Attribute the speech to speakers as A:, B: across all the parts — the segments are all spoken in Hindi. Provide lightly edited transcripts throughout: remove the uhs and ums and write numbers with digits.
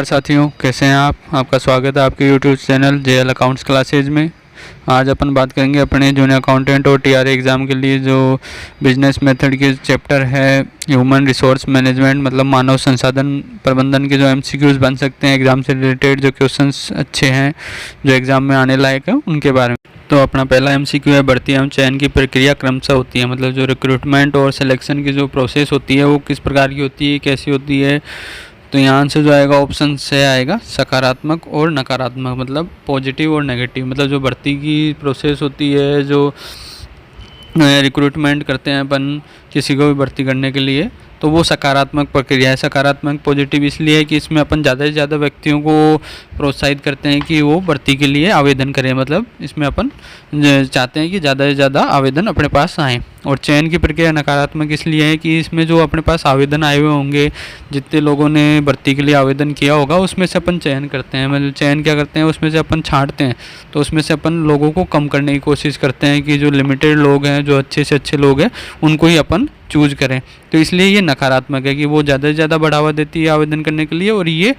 A: नमस्कार साथियों, कैसे हैं आप। आपका स्वागत है आपके YouTube channel JL accounts classes में। आज अपन बात करेंगे अपने जूनियर अकाउंटेंट और टीआरए एग्ज़ाम के लिए जो बिजनेस मेथड के चैप्टर है ह्यूमन रिसोर्स मैनेजमेंट, मतलब मानव संसाधन प्रबंधन के जो एमसीक्यूज़ बन सकते हैं एग्ज़ाम से रिलेटेड, जो क्वेश्चंस अच्छे हैं जो एग्ज़ाम में आने लायक है उनके बारे में। तो अपना पहला एमसीक्यू है, भर्ती एवं चयन की प्रक्रिया क्रमशः होती है। मतलब जो रिक्रूटमेंट और सिलेक्शन की जो प्रोसेस होती है वो किस प्रकार की होती है, कैसी होती है। तो यहाँ से जो आएगा ऑप्शन से आएगा सकारात्मक और नकारात्मक, मतलब पॉजिटिव और नेगेटिव। मतलब जो भर्ती की प्रोसेस होती है, जो रिक्रूटमेंट करते हैं अपन किसी को भी भर्ती करने के लिए, तो वो सकारात्मक प्रक्रिया है। सकारात्मक पॉजिटिव इसलिए है कि इसमें अपन ज़्यादा से ज़्यादा व्यक्तियों को प्रोत्साहित करते हैं कि वो भर्ती के लिए आवेदन करें। मतलब इसमें अपन चाहते हैं कि ज़्यादा से ज़्यादा आवेदन अपने पास आएँ। और चयन की प्रक्रिया नकारात्मक इसलिए है कि इसमें जो अपने पास आवेदन आए हुए होंगे, जितने लोगों ने भर्ती के लिए आवेदन किया होगा, उसमें से अपन चयन करते हैं। मतलब चयन क्या करते हैं, उसमें से अपन छांटते हैं। तो उसमें से अपन लोगों को कम करने की कोशिश करते हैं कि जो लिमिटेड लोग हैं, जो अच्छे से अच्छे लोग हैं, उनको ही अपन चूज करें। तो इसलिए ये नकारात्मक है कि वो ज़्यादा से ज़्यादा बढ़ावा देती है आवेदन करने के लिए, और ये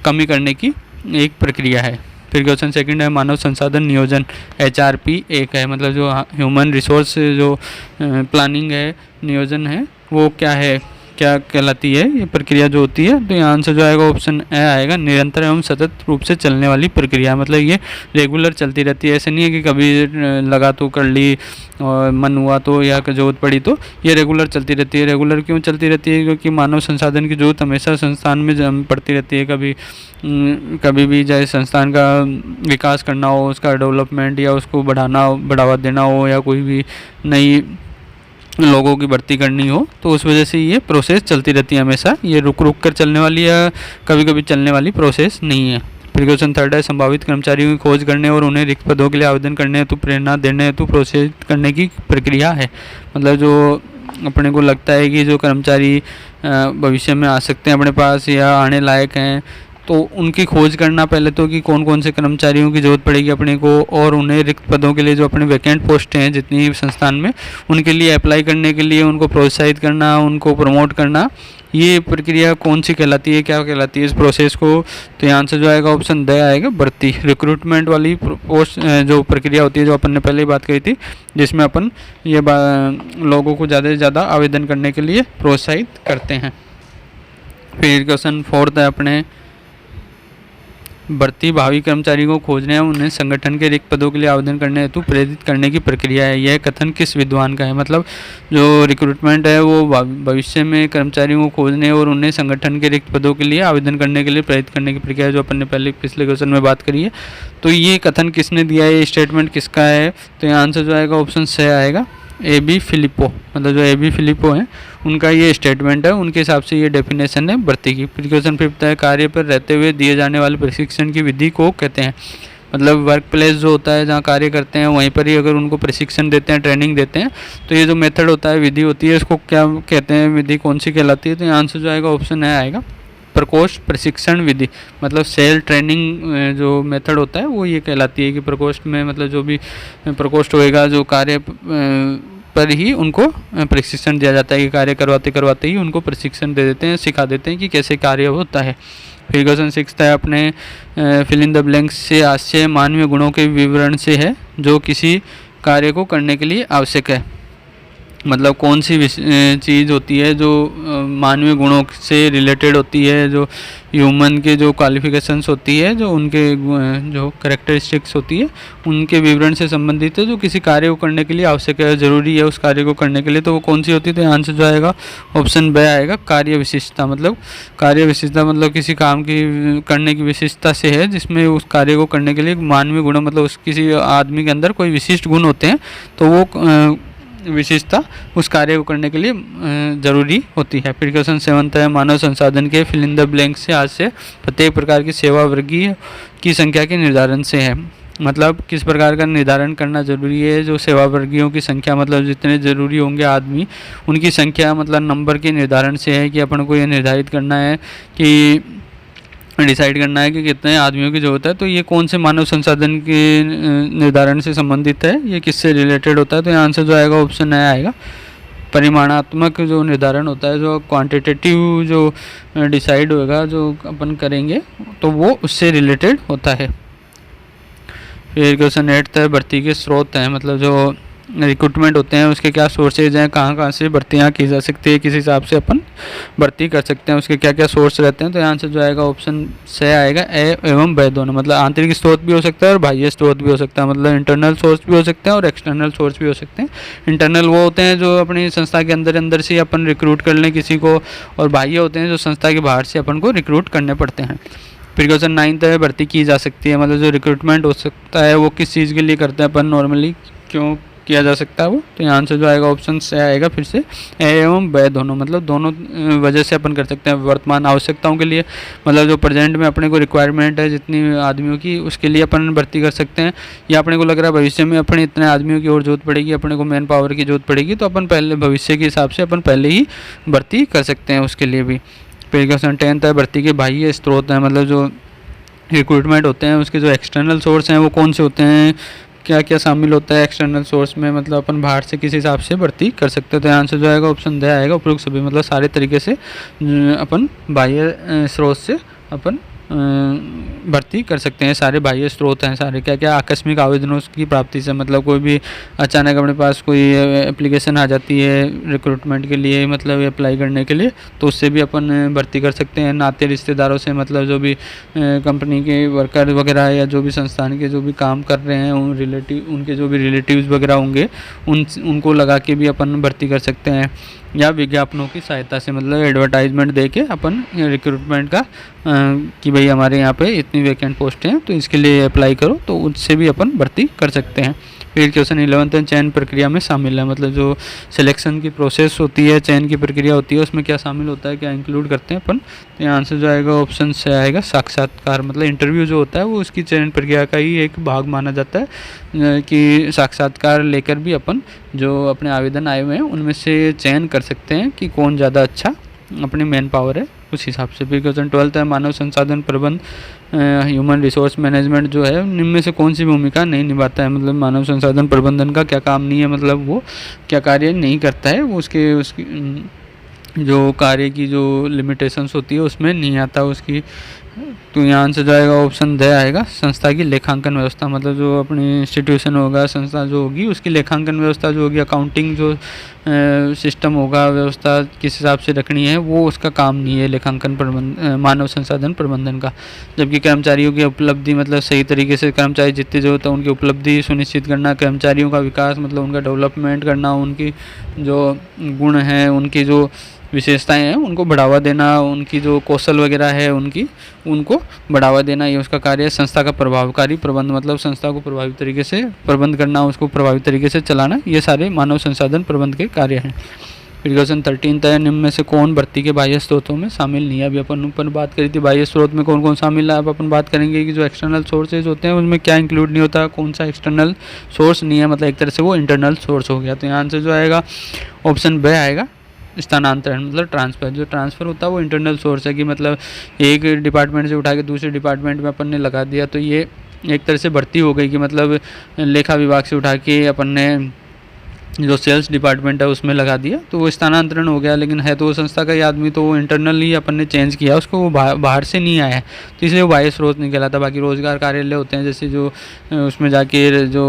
A: कमी करने की एक प्रक्रिया है। फिर क्वेश्चन सेकंड है, मानव संसाधन नियोजन एचआरपी एक है। मतलब जो ह्यूमन रिसोर्स जो प्लानिंग है, नियोजन है, वो क्या है, क्या कहलाती है ये प्रक्रिया जो होती है। तो यहाँ आंसर जो आएगा ऑप्शन ए आएगा, निरंतर एवं सतत रूप से चलने वाली प्रक्रिया। मतलब ये रेगुलर चलती रहती है, ऐसे नहीं है कि कभी लगा तो कर ली और मन हुआ तो या जरूरत पड़ी तो। ये रेगुलर चलती रहती है। रेगुलर क्यों चलती रहती है, क्योंकि मानव संसाधन की जरूरत हमेशा संस्थान में पड़ती रहती है। कभी भी चाहे संस्थान का विकास करना हो, उसका डेवलपमेंट या उसको बढ़ावा देना हो, या कोई भी नई लोगों की भर्ती करनी हो, तो उस वजह से ये प्रोसेस चलती रहती है हमेशा। ये रुक रुक कर चलने वाली या कभी कभी चलने वाली प्रोसेस नहीं है। फिर क्वेश्चन थर्ड है, संभावित कर्मचारियों की खोज करने और उन्हें रिक्त पदों के लिए आवेदन करने हेतु प्रेरणा देने हेतु प्रोसेस करने की प्रक्रिया है। मतलब जो अपने को लगता है कि जो कर्मचारी भविष्य में आ सकते हैं अपने पास या आने लायक हैं, तो उनकी खोज करना पहले तो कि कौन कौन से कर्मचारियों की ज़रूरत पड़ेगी अपने को, और उन्हें रिक्त पदों के लिए जो अपने वैकेंट पोस्ट हैं जितनी संस्थान में, उनके लिए अप्लाई करने के लिए उनको प्रोत्साहित करना, उनको प्रमोट करना। ये प्रक्रिया कौन सी कहलाती है, क्या कहलाती है इस प्रोसेस को। तो यहाँ से जो आएगा ऑप्शन द आएगा, भर्ती। रिक्रूटमेंट वाली पोस्ट जो प्रक्रिया होती है, जो अपन ने पहले ही बात करी थी, जिसमें अपन ये लोगों को ज़्यादा से ज़्यादा आवेदन करने के लिए प्रोत्साहित करते हैं। फिर क्वेश्चन फोर्थ है अपने, भर्ती भावी कर्मचारी को खोजने और उन्हें संगठन के रिक्त पदों के लिए आवेदन करने हेतु प्रेरित करने की प्रक्रिया है। यह कथन किस विद्वान का है। मतलब जो रिक्रूटमेंट है वो भविष्य में कर्मचारियों को खोजने और उन्हें संगठन के रिक्त पदों के लिए आवेदन करने के लिए प्रेरित करने की प्रक्रिया है, जो अपन ने पहले पिछले क्वेश्चन में बात करी है। तो ये कथन किसने दिया है, ये स्टेटमेंट किसका है। तो यहाँ आंसर जो आएगा ऑप्शन से आएगा, ए.बी. फिलिपो। मतलब जो ए.बी. फिलिपो हैं उनका ये स्टेटमेंट है, उनके हिसाब से ये डेफिनेशन है भर्ती की। फिर क्वेश्चन फिफ्थ है, कार्य पर रहते हुए दिए जाने वाले प्रशिक्षण की विधि को कहते हैं। मतलब वर्क प्लेस जो होता है, जहाँ कार्य करते हैं, वहीं पर ही अगर उनको प्रशिक्षण देते हैं, ट्रेनिंग देते हैं, तो ये जो मेथड होता है, विधि होती है, इसको क्या कहते हैं, विधि कौन सी कहलाती है। तो यहाँ आंसर जो आएगा ऑप्शन ए आएगा, प्रकोष्ठ प्रशिक्षण विधि। मतलब सेल ट्रेनिंग जो मेथड होता है वो ये कहलाती है कि प्रकोष्ठ में, मतलब जो भी प्रकोष्ठ होएगा, जो कार्य पर ही उनको प्रशिक्षण दिया जाता है कि कार्य करवाते करवाते ही उनको प्रशिक्षण दे देते हैं, सिखा देते हैं कि कैसे कार्य होता है। फिर क्वेश्चन सिक्स्थ है अपने, फिल इन द ब्लैंक्स से आशय मानवीय गुणों के विवरण से है जो किसी कार्य को करने के लिए आवश्यक है। मतलब कौन सी चीज़ होती है जो मानवीय गुणों से रिलेटेड होती है, जो ह्यूमन के जो क्वालिफिकेशंस होती है, जो उनके जो कैरेक्टरिस्टिक्स होती है, उनके विवरण से संबंधित है, जो किसी कार्य को करने के लिए आवश्यक है, ज़रूरी है उस कार्य को करने के लिए। तो वो कौन सी होती है। तो आंसर जो आएगा ऑप्शन बी आएगा, कार्य विशिष्टता। मतलब कार्य विशिष्टता मतलब किसी काम की करने की विशिष्टता से है, जिसमें उस कार्य को करने के लिए मानवीय गुण, मतलब उस किसी आदमी के अंदर कोई विशिष्ट गुण होते हैं, तो वो विशेषता उस कार्य को करने के लिए ज़रूरी होती है। फिर क्वेश्चन सेवंथ है, मानव संसाधन के फिल इन द ब्लैंक से आज से प्रत्येक प्रकार की सेवा वर्गीय की संख्या के निर्धारण से है। मतलब किस प्रकार का निर्धारण करना जरूरी है। जो सेवा वर्गीयों की संख्या, मतलब जितने ज़रूरी होंगे आदमी, उनकी संख्या मतलब नंबर के निर्धारण से है कि अपन को ये निर्धारित करना है कि डिसाइड करना है कि कितने आदमियों की ज़रूरत है। तो ये कौन से मानव संसाधन के निर्धारण से संबंधित है, ये किससे रिलेटेड होता है। तो यहाँ आंसर जो आएगा ऑप्शन ए आएगा, परिमाणात्मक जो निर्धारण होता है, जो क्वांटिटेटिव जो डिसाइड होगा, जो अपन करेंगे, तो वो उससे रिलेटेड होता है। फिर क्वेश्चन 8 है भर्ती के स्रोत हैं, मतलब जो रिक्रूटमेंट होते हैं उसके क्या सोर्सेज हैं, कहाँ कहाँ से भर्तियाँ की जा सकती है, किस हिसाब से अपन भर्ती कर सकते हैं, उसके क्या क्या सोर्स रहते हैं। तो यहाँ से जो आएगा ऑप्शन से आएगा ए एवं ब दोनों, मतलब आंतरिक स्रोत भी हो सकता है और बाह्य स्रोत भी हो सकता है, मतलब इंटरनल सोर्स भी हो सकते हैं और एक्सटर्नल सोर्स भी हो सकते हैं। इंटरनल वो होते हैं जो अपनी संस्था के अंदर से अपन रिक्रूट कर लें किसी को, और बाह्य होते हैं जो संस्था के बाहर से अपन को रिक्रूट करने पड़ते हैं। फिर क्वेश्चन 9 है भर्ती की जा सकती है, मतलब जो रिक्रूटमेंट हो सकता है वो किस चीज़ के लिए करते हैं अपन नॉर्मली, क्यों किया जा सकता है वो। तो यहाँ से जो आएगा ऑप्शन से आएगा फिर से ए एवं ब दोनों, मतलब दोनों वजह से अपन कर सकते हैं। वर्तमान आवश्यकताओं के लिए, मतलब जो प्रेजेंट में अपने को रिक्वायरमेंट है जितनी आदमियों की, उसके लिए अपन भर्ती कर सकते हैं। या अपने को लग रहा है भविष्य में अपने इतने आदमियों की और जरूरत पड़ेगी, अपने को मैन पावर की जरूरत पड़ेगी, तो अपन पहले भविष्य के हिसाब से अपन पहले ही भर्ती कर सकते हैं उसके लिए भी। फिर क्वेश्चन 10 है भर्ती के बाह्य स्रोत हैं, मतलब जो रिक्रूटमेंट होते हैं उसके जो एक्सटर्नल सोर्स हैं वो कौन से होते हैं, क्या क्या शामिल होता है एक्सटर्नल सोर्स में, मतलब अपन बाहर से किस हिसाब से भर्ती कर सकते हैं। तो यहाँ से जो आएगा ऑप्शन द आएगा उपरोक्त सभी, मतलब सारे तरीके से अपन बाह्य स्रोत से अपन भर्ती कर सकते हैं। सारे बाह्य स्रोत हैं सारे, क्या क्या आकस्मिक आवेदनों की प्राप्ति से, मतलब कोई भी अचानक अपने पास कोई एप्लीकेशन आ जाती है रिक्रूटमेंट के लिए, मतलब अप्लाई करने के लिए, तो उससे भी अपन भर्ती कर सकते हैं। नाते रिश्तेदारों से, मतलब जो भी कंपनी के वर्कर वगैरह या जो भी संस्थान के जो भी काम कर रहे हैं उन रिलेटिव, उनके जो भी रिलेटिव्स वगैरह होंगे उनको लगा के भी अपन भर्ती कर सकते हैं। या विज्ञापनों की सहायता से, मतलब एडवर्टाइजमेंट दे के अपन रिक्रूटमेंट का कि भाई हमारे यहाँ पे इतनी वैकेंट पोस्ट हैं तो इसके लिए अप्लाई करो, तो उससे भी अपन भर्ती कर सकते हैं। फिर क्वेश्चन 11 चयन प्रक्रिया में शामिल है, मतलब जो सिलेक्शन की प्रोसेस होती है, चयन की प्रक्रिया होती है, उसमें क्या शामिल होता है, क्या इंक्लूड करते हैं अपन। तो यहाँ आंसर जो आएगा ऑप्शन से आएगा साक्षात्कार, मतलब इंटरव्यू जो होता है वो उसकी चयन प्रक्रिया का ही एक भाग माना जाता है कि साक्षात्कार लेकर भी अपन जो अपने आवेदन आए हुए हैं उनमें से चयन कर सकते हैं कि कौन ज़्यादा अच्छा अपनी मैन पावर है उस हिसाब से। फिर क्वेश्चन 12 है मानव संसाधन प्रबंध ह्यूमन रिसोर्स मैनेजमेंट जो है निम्न में से कौन सी भूमिका नहीं निभाता है, मतलब मानव संसाधन प्रबंधन का क्या काम नहीं है, मतलब वो क्या कार्य नहीं करता है, वो उसकी जो कार्य की जो लिमिटेशंस होती है उसमें नहीं आता उसकी। तो यहाँ से जाएगा ऑप्शन द आएगा संस्था की लेखांकन व्यवस्था, मतलब जो अपनी इंस्टीट्यूशन होगा, संस्था जो होगी उसकी लेखांकन व्यवस्था जो होगी, अकाउंटिंग जो सिस्टम होगा, व्यवस्था किस हिसाब से रखनी है, वो उसका काम नहीं है लेखांकन मानव संसाधन प्रबंधन का। जबकि कर्मचारियों की उपलब्धि, मतलब सही तरीके से कर्मचारी जितनी जरूरत है उनकी उपलब्धि सुनिश्चित करना, कर्मचारियों का विकास मतलब उनका डेवलपमेंट करना, उनकी जो गुण हैं, उनकी जो विशेषताएं हैं उनको बढ़ावा देना, उनकी जो कौशल वगैरह है उनको बढ़ावा देना, ये उसका कार्य है। संस्था का प्रभावकारी प्रबंध, मतलब संस्था को प्रभावी तरीके से प्रबंध करना, उसको प्रभावी तरीके से चलाना, ये सारे मानव संसाधन प्रबंध के कार्य हैं। फिर क्वेश्चन 13 है निम्न में से कौन भर्ती के बाह्य स्रोतों में शामिल नहीं है। अभी अपन ऊपर बात करी थी बाह्य स्रोत में कौन कौन शामिल है, अब अपन बात करेंगे कि जो एक्सटर्नल सोर्सेज होते हैं उनमें क्या इंक्लूड नहीं होता, कौन सा एक्सटर्नल सोर्स नहीं है, मतलब एक तरह से वो इंटरनल सोर्स हो गया। तो यहाँ से जो आएगा ऑप्शन ब आएगा स्थानांतरण, मतलब ट्रांसफ़र। जो ट्रांसफ़र होता है वो इंटरनल सोर्स है कि मतलब एक डिपार्टमेंट से उठा के दूसरे डिपार्टमेंट में अपन ने लगा दिया, तो ये एक तरह से भर्ती हो गई कि मतलब लेखा विभाग से उठा के अपन ने जो सेल्स डिपार्टमेंट है उसमें लगा दिया, तो वो स्थानांतरण हो गया। लेकिन है तो वो संस्था का ही आदमी, तो वो इंटरनली अपन ने चेंज किया उसको, वो बाहर से नहीं आया है, तो इसलिए वो बाह्य स्रोत नहीं कहलाता। बाकी रोजगार कार्यालय होते हैं जैसे जो उसमें जाके जो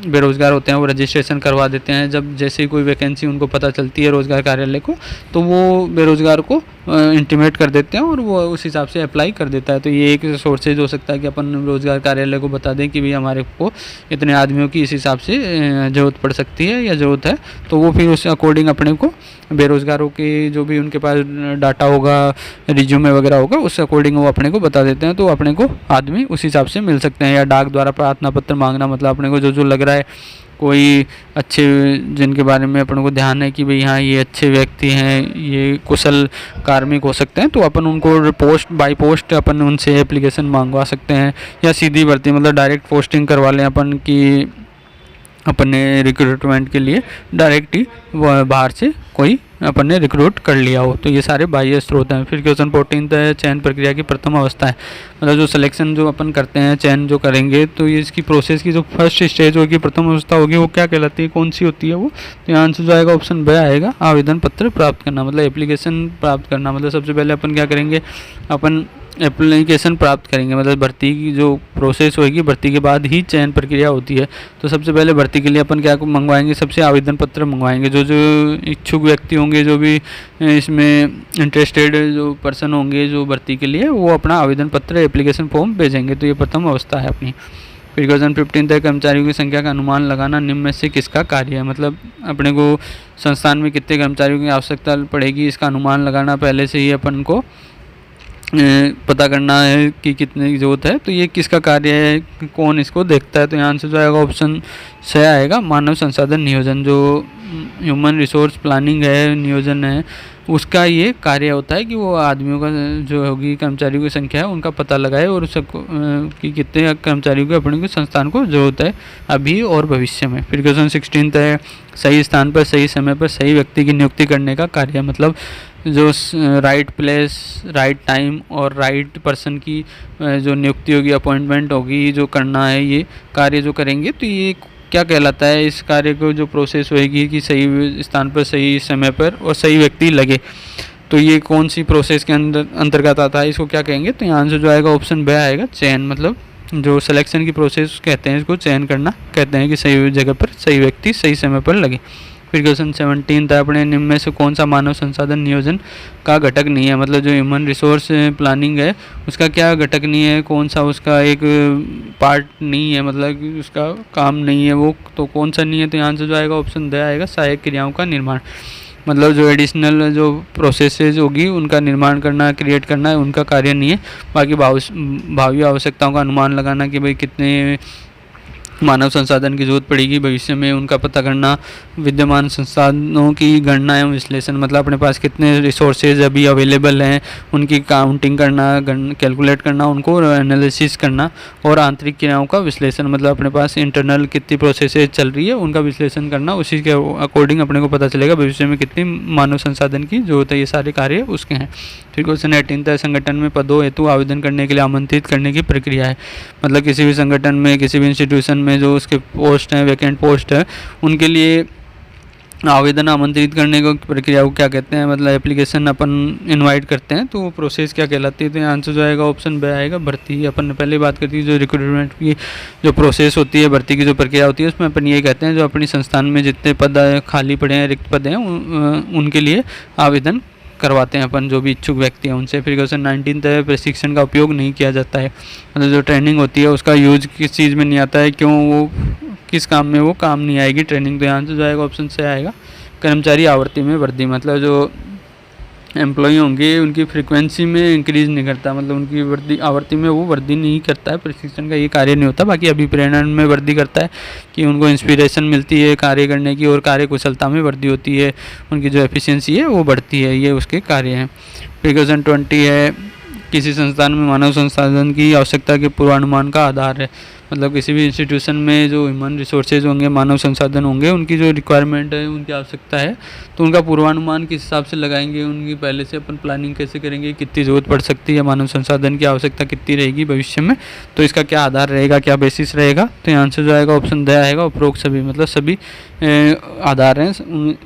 A: बेरोजगार होते हैं वो रजिस्ट्रेशन करवा देते हैं, जब जैसे ही कोई वैकेंसी उनको पता चलती है रोजगार कार्यालय को, तो वो बेरोजगार को इंटीमेट कर देते हैं और वो उस हिसाब से अप्लाई कर देता है। तो ये एक सोर्सेज हो सकता है कि अपन रोजगार कार्यालय को बता दें कि भाई हमारे को इतने आदमियों की इस हिसाब से ज़रूरत पड़ सकती है या ज़रूरत है, तो वो फिर उस अकॉर्डिंग अपने को बेरोज़गारों के जो भी उनके पास डाटा होगा, रिज्यूमे वगैरह होगा, उस अकॉर्डिंग वो अपने को बता देते हैं, तो अपने को आदमी उस हिसाब से मिल सकते हैं। या डाक द्वारा प्रार्थना पत्र मांगना, मतलब अपने को जो लग रहा है कोई अच्छे जिनके बारे में अपन को ध्यान है कि भाई हाँ ये अच्छे व्यक्ति हैं, ये कुशल कार्मिक हो सकते हैं, तो अपन उनको पोस्ट बाय पोस्ट अपन उनसे एप्लीकेशन मंगवा सकते हैं। या सीधी भर्ती, मतलब डायरेक्ट पोस्टिंग करवा लें अपन की अपने रिक्रूटमेंट के लिए डायरेक्ट ही बाहर से कोई अपन ने रिक्रूट कर लिया हो। तो ये सारे बाह्य स्रोत हैं। फिर क्वेश्चन 14 है चयन प्रक्रिया की प्रथम अवस्था है, मतलब जो सिलेक्शन जो अपन करते हैं, चयन जो करेंगे, तो ये इसकी प्रोसेस की जो फर्स्ट स्टेज होगी, प्रथम अवस्था होगी, वो क्या कहलाती है, कौन सी होती है वो। तो यहाँ आंसर जो आएगा ऑप्शन ब आएगा, आवेदन पत्र प्राप्त करना, मतलब एप्लीकेशन प्राप्त करना। मतलब सबसे पहले अपन क्या करेंगे, अपन एप्लीकेशन प्राप्त करेंगे, मतलब भर्ती की जो प्रोसेस होगी, भर्ती के बाद ही चयन प्रक्रिया होती है। तो सबसे पहले भर्ती के लिए अपन क्या मंगवाएंगे, सबसे आवेदन पत्र मंगवाएंगे। जो जो इच्छुक व्यक्ति होंगे, जो भी इसमें इंटरेस्टेड जो पर्सन होंगे जो भर्ती के लिए, वो अपना आवेदन पत्र एप्लीकेशन फॉर्म भेजेंगे। तो ये प्रथम अवस्था है अपनी। फिर क्वेश्चन 15 है कर्मचारियों की संख्या का अनुमान लगाना निम्न में से किसका कार्य है। मतलब अपने को संस्थान में कितने कर्मचारियों की आवश्यकता पड़ेगी, इसका अनुमान लगाना पहले से ही अपन को पता करना है कि कितने की ज़रूरत है। तो ये किसका कार्य है, कौन इसको देखता है। तो यहाँ से जो आएगा ऑप्शन से आएगा मानव संसाधन नियोजन, जो ह्यूमन रिसोर्स प्लानिंग है, नियोजन है, उसका ये कार्य होता है कि वो आदमियों का जो होगी कर्मचारियों की संख्या है उनका पता लगाए और उसको कि कितने कर्मचारियों को अपने को संस्थान को ज़रूरत है अभी और भविष्य में। फिर क्वेश्चन 16 है सही स्थान पर सही समय पर सही व्यक्ति की नियुक्ति करने का कार्य, मतलब जो राइट प्लेस, राइट टाइम और राइट पर्सन की जो नियुक्ति होगी, अपॉइंटमेंट होगी, जो करना है, ये कार्य जो करेंगे, तो ये क्या कहलाता है। इस कार्य को जो प्रोसेस होएगी कि सही स्थान पर सही समय पर और सही व्यक्ति लगे, तो ये कौन सी प्रोसेस के अंतर्गत आता है, इसको क्या कहेंगे। तो यहाँ आंसर जो आएगा ऑप्शन ब आएगा, चयन। मतलब जो सिलेक्शन की प्रोसेस कहते हैं, इसको चयन करना कहते हैं कि सही जगह पर सही व्यक्ति सही समय पर लगे। फिर क्वेश्चन 17 था अपने निम्न में से कौन सा मानव संसाधन नियोजन का घटक नहीं है। मतलब जो ह्यूमन रिसोर्स प्लानिंग है उसका क्या घटक नहीं है, कौन सा उसका एक पार्ट नहीं है, मतलब उसका काम नहीं है वो, तो कौन सा नहीं है। तो यहाँ से जो आएगा ऑप्शन द आएगा, सहायक क्रियाओं का निर्माण। मतलब जो एडिशनल जो प्रोसेसेस होगी उनका निर्माण करना, क्रिएट करना है, उनका कार्य नहीं है। बाकी भावी आवश्यकताओं का अनुमान लगाना कि भाई कितने मानव संसाधन की जरूरत पड़ेगी भविष्य में, उनका पता करना, विद्यमान संसाधनों की गणना एवं विश्लेषण, मतलब अपने पास कितने रिसोर्सेज अभी अवेलेबल हैं उनकी काउंटिंग करना, कैलकुलेट करना, उनको एनालिसिस करना, और आंतरिक क्रियाओं का विश्लेषण, मतलब अपने पास इंटरनल कितनी प्रोसेसेज चल रही है उनका विश्लेषण करना, उसी के अकॉर्डिंग अपने को पता चलेगा भविष्य में कितनी मानव संसाधन की जरूरत है। ये सारे कार्य उसके हैं। फिर क्वेश्चन 18 है संगठन में पदों हेतु आवेदन करने के लिए आमंत्रित करने की प्रक्रिया है। मतलब किसी भी संगठन में, किसी भी इंस्टीट्यूशन में जो उसके पोस्ट हैं, वैकेंट पोस्ट है, उनके लिए आवेदन आमंत्रित करने को प्रक्रिया को क्या कहते हैं। मतलब एप्लीकेशन अपन इनवाइट करते हैं तो वो प्रोसेस क्या कहलाती है। तो यहाँ आंसर जो आएगा ऑप्शन ब आएगा, भर्ती। अपन ने पहले बात करती है जो रिक्रूटमेंट की जो प्रोसेस होती है, भर्ती की जो प्रक्रिया होती है, उसमें अपन ये कहते हैं जो अपनी संस्थान में जितने पद खाली पड़े हैं, रिक्त पद हैं, उनके लिए आवेदन करवाते हैं अपन, जो भी इच्छुक व्यक्ति हैं उनसे। फिर क्वेश्चन 19 है प्रशिक्षण का उपयोग नहीं किया जाता है। मतलब जो ट्रेनिंग होती है उसका यूज किस चीज़ में नहीं आता है, क्यों, वो किस काम में वो काम नहीं आएगी ट्रेनिंग। तो यहाँ से जो आएगा ऑप्शन से आएगा कर्मचारी आवर्ती में वृद्धि। मतलब जो एम्प्लॉई होंगे उनकी फ्रीक्वेंसी में इंक्रीज नहीं करता, मतलब उनकी वृद्धि आवर्ती में वो वृद्धि नहीं करता है, प्रशिक्षण का ये कार्य नहीं होता। बाकी अभिप्रेरण में वृद्धि करता है कि उनको इंस्पिरेशन मिलती है कार्य करने की, और कार्य कुशलता में वृद्धि होती है, उनकी जो एफिशिएंसी है वो बढ़ती है, ये उसके कार्य हैं। फिर क्वेश्चन 20 है किसी संस्थान में मानव संसाधन की आवश्यकता के पूर्वानुमान का आधार है। मतलब किसी भी इंस्टीट्यूशन में जो ह्यूमन रिसोर्सेज होंगे, मानव संसाधन होंगे, उनकी जो रिक्वायरमेंट है, उनकी आवश्यकता है, तो उनका पूर्वानुमान किस हिसाब से लगाएंगे, उनकी पहले से अपन प्लानिंग कैसे करेंगे, कितनी ज़रूरत पड़ सकती है, मानव संसाधन की आवश्यकता कितनी रहेगी भविष्य में, तो इसका क्या आधार रहेगा, क्या बेसिस रहेगा। तो यहाँ आंसर जो आएगा ऑप्शन द आएगा, उपरोक्त सभी, मतलब सभी आधार हैं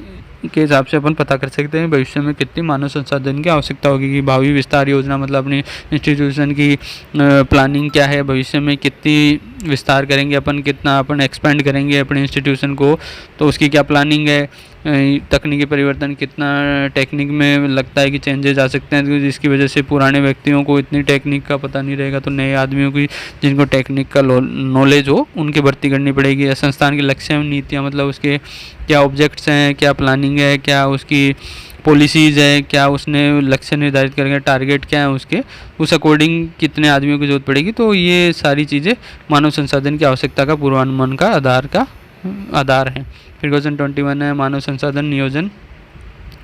A: के हिसाब से अपन पता कर सकते हैं भविष्य में कितनी मानव संसाधन की आवश्यकता होगी। कि भावी विस्तार योजना, मतलब अपनी इंस्टीट्यूशन की प्लानिंग क्या है, भविष्य में कितनी विस्तार करेंगे अपन, कितना अपन एक्सपेंड करेंगे अपने इंस्टीट्यूशन को, तो उसकी क्या प्लानिंग है। तकनीकी परिवर्तन कितना टेक्निक में लगता है कि चेंजेस आ सकते हैं, जिसकी वजह से पुराने व्यक्तियों को इतनी टेक्निक का पता नहीं रहेगा, तो नए आदमियों की जिनको टेक्निक का नॉलेज हो उनकी भर्ती करनी पड़ेगी। या संस्थान की लक्ष्य एवं नीतियाँ, मतलब उसके क्या ऑब्जेक्ट्स हैं, क्या प्लानिंग है, क्या उसकी पॉलिसीज़ है, क्या उसने लक्ष्य निर्धारित करेंगे, टारगेट क्या है उसके, उस अकॉर्डिंग कितने आदमियों की जरूरत पड़ेगी। तो ये सारी चीज़ें मानव संसाधन की आवश्यकता का पूर्वानुमान का आधार है। फिर क्वेश्चन 21 है मानव संसाधन नियोजन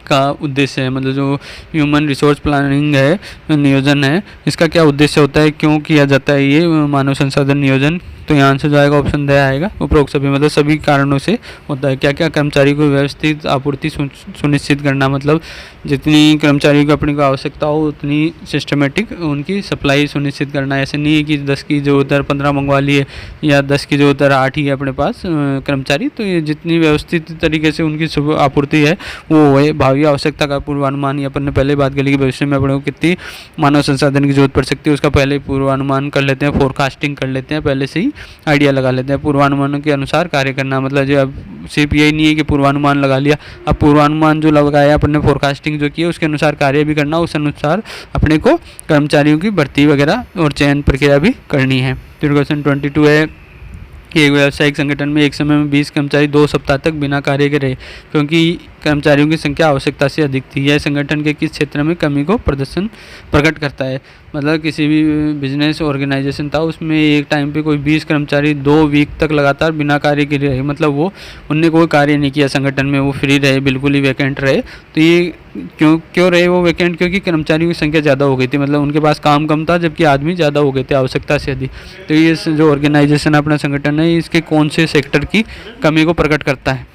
A: का उद्देश्य है। मतलब जो ह्यूमन रिसोर्स प्लानिंग है, नियोजन है, इसका क्या उद्देश्य होता है, क्यों किया जाता है ये मानव संसाधन नियोजन, तो यहाँ से जो आएगा ऑप्शन द आएगा। उपरोक्त सभी मतलब सभी कारणों से होता है। क्या क्या? कर्मचारी को व्यवस्थित आपूर्ति सुनिश्चित करना, मतलब जितनी कर्मचारियों की अपनी को आवश्यकता हो उतनी सिस्टमेटिक उनकी सप्लाई सुनिश्चित करना। ऐसे नहीं है कि 10 की ज़रूरत है 15 मंगवा लिए, या 10 की ज़रूरत है 8 ही है अपने पास कर्मचारी। तो ये जितनी व्यवस्थित तरीके से उनकी आपूर्ति है वो है। भावी आवश्यकता का पूर्वानुमान, ये अपन ने पहले बात करी कि भविष्य में अपने को कितनी मानव संसाधन की जरूरत पड़ सकती है, उसका पहले पूर्वानुमान कर लेते हैं, फोरकास्टिंग कर लेते हैं, पहले से ही आइडिया लगा लेते हैं। पूर्वानुमानों के अनुसार कार्य करना, मतलब जो अब सिर्फ यही नहीं है कि पूर्वानुमान लगा लिया, अब पूर्वानुमान जो लगाया अपन ने, फोरकास्टिंग जो की है उसके अनुसार कार्य भी करना, उस अनुसार अपने को कर्मचारियों की भर्ती वगैरह और चयन प्रक्रिया भी करनी है। फिर क्वेश्चन 22 है कि एक व्यावसायिक संगठन में एक समय में 20 कर्मचारी 2 सप्ताह तक बिना कार्य के रहे क्योंकि कर्मचारियों की संख्या आवश्यकता से अधिक थी। यह संगठन के किस क्षेत्र में कमी को प्रकट करता है? मतलब किसी भी बिजनेस ऑर्गेनाइजेशन था, उसमें एक टाइम पे कोई 20 कर्मचारी 2 वीक तक लगातार बिना कार्य के रहे, मतलब वो उनने कोई कार्य नहीं किया संगठन में, वो फ्री रहे, बिल्कुल ही वैकेंट रहे। तो ये क्यों रहे वो वैकेंट? क्योंकि कर्मचारियों की संख्या ज़्यादा हो गई थी, मतलब उनके पास काम कम था जबकि आदमी ज़्यादा हो गए थे आवश्यकता से अधिक। तो ये जो ऑर्गेनाइजेशन अपना संगठन है, इसके कौन से सेक्टर की कमी को प्रकट करता है?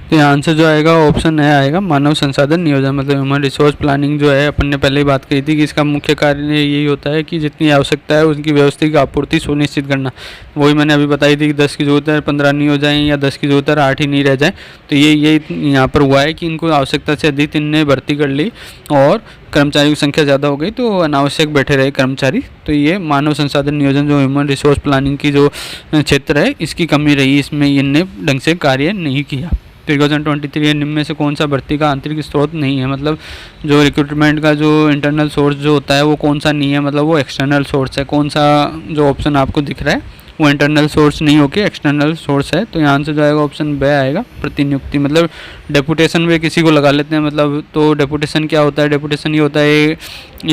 A: तो यहाँ आंसर जो आएगा ऑप्शन ए आएगा, मानव संसाधन नियोजन। मतलब ह्यूमन रिसोर्स प्लानिंग जो है अपन ने पहले ही बात कही थी कि इसका मुख्य कार्य यही होता है कि जितनी आवश्यकता है उसकी व्यवस्थित आपूर्ति सुनिश्चित करना। वही मैंने अभी बताई थी कि 10 की जरूरत है 15 नहीं हो जाए, या 10 की जरूरत है 8 ही नहीं रह जाए। तो ये यहाँ पर हुआ है कि इनको आवश्यकता से अधिक इनने भर्ती कर ली और कर्मचारियों की संख्या ज़्यादा हो गई, तो अनावश्यक बैठे रहे कर्मचारी। तो ये मानव संसाधन नियोजन जो ह्यूमन रिसोर्स प्लानिंग की जो क्षेत्र है इसकी कमी रही, इसमें इनने ढंग से कार्य नहीं किया। फिर क्वेश्चन 23 है, निम्न में से कौन सा भर्ती का आंतरिक स्रोत नहीं है? मतलब जो रिक्रूटमेंट का जो इंटरनल सोर्स जो होता है वो कौन सा नहीं है, मतलब वो एक्सटर्नल सोर्स है। कौन सा जो ऑप्शन आपको दिख रहा है वो इंटरनल सोर्स नहीं होके एक्सटर्नल सोर्स है। तो यहाँ से जो आएगा ऑप्शन बी आएगा, प्रतिनियुक्ति। मतलब डेपुटेशन में किसी को लगा लेते हैं, मतलब तो डेपुटेशन क्या होता है? डेपुटेशन ये होता है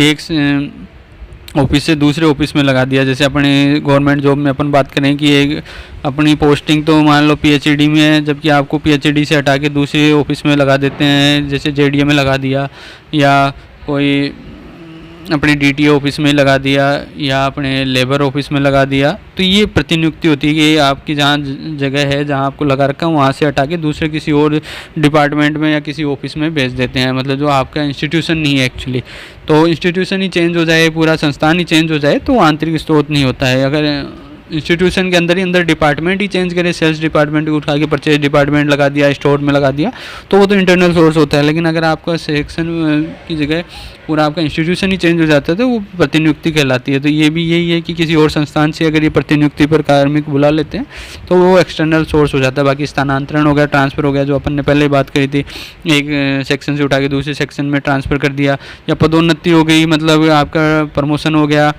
A: एक ऑफिस से दूसरे ऑफिस में लगा दिया। जैसे अपने गवर्नमेंट जॉब में अपन बात करें कि एक अपनी पोस्टिंग तो मान लो पीएचडी में है, जबकि आपको पीएचडी से हटा के दूसरे ऑफिस में लगा देते हैं, जैसे जेडीए में लगा दिया, या कोई अपने डीटीओ ऑफिस में लगा दिया, या अपने लेबर ऑफिस में लगा दिया। तो ये प्रतिनियुक्ति होती है कि आपकी जहाँ जगह है जहाँ आपको लगा रखा है वहाँ से हटा के दूसरे किसी और डिपार्टमेंट में या किसी ऑफिस में भेज देते हैं, मतलब जो आपका इंस्टीट्यूशन नहीं है एक्चुअली। तो इंस्टीट्यूशन ही चेंज हो जाए, पूरा संस्थान ही चेंज हो जाए तो आंतरिक स्रोत नहीं होता है। अगर इंस्टीट्यूशन के अंदर ही अंदर डिपार्टमेंट ही चेंज करे, सेल्स डिपार्टमेंट को उठा के परचेज डिपार्टमेंट लगा दिया, स्टोर में लगा दिया, तो वो तो इंटरनल सोर्स होता है। लेकिन अगर आपका सेक्शन की जगह पूरा आपका इंस्टीट्यूशन ही चेंज हो जाता है तो वो प्रतिनियुक्ति कहलाती है। तो ये भी यही है कि किसी और संस्थान से अगर ये प्रतिनियुक्ति पर कार्मिक बुला लेते हैं तो वो एक्सटर्नल सोर्स हो जाता है। बाकी स्थानांतरण हो गया, ट्रांसफ़र हो गया, जो अपन ने पहले बात करी थी, एक सेक्शन से उठा के दूसरे सेक्शन में ट्रांसफ़र कर दिया, या पदोन्नति हो गई, मतलब आपका प्रमोशन हो गया,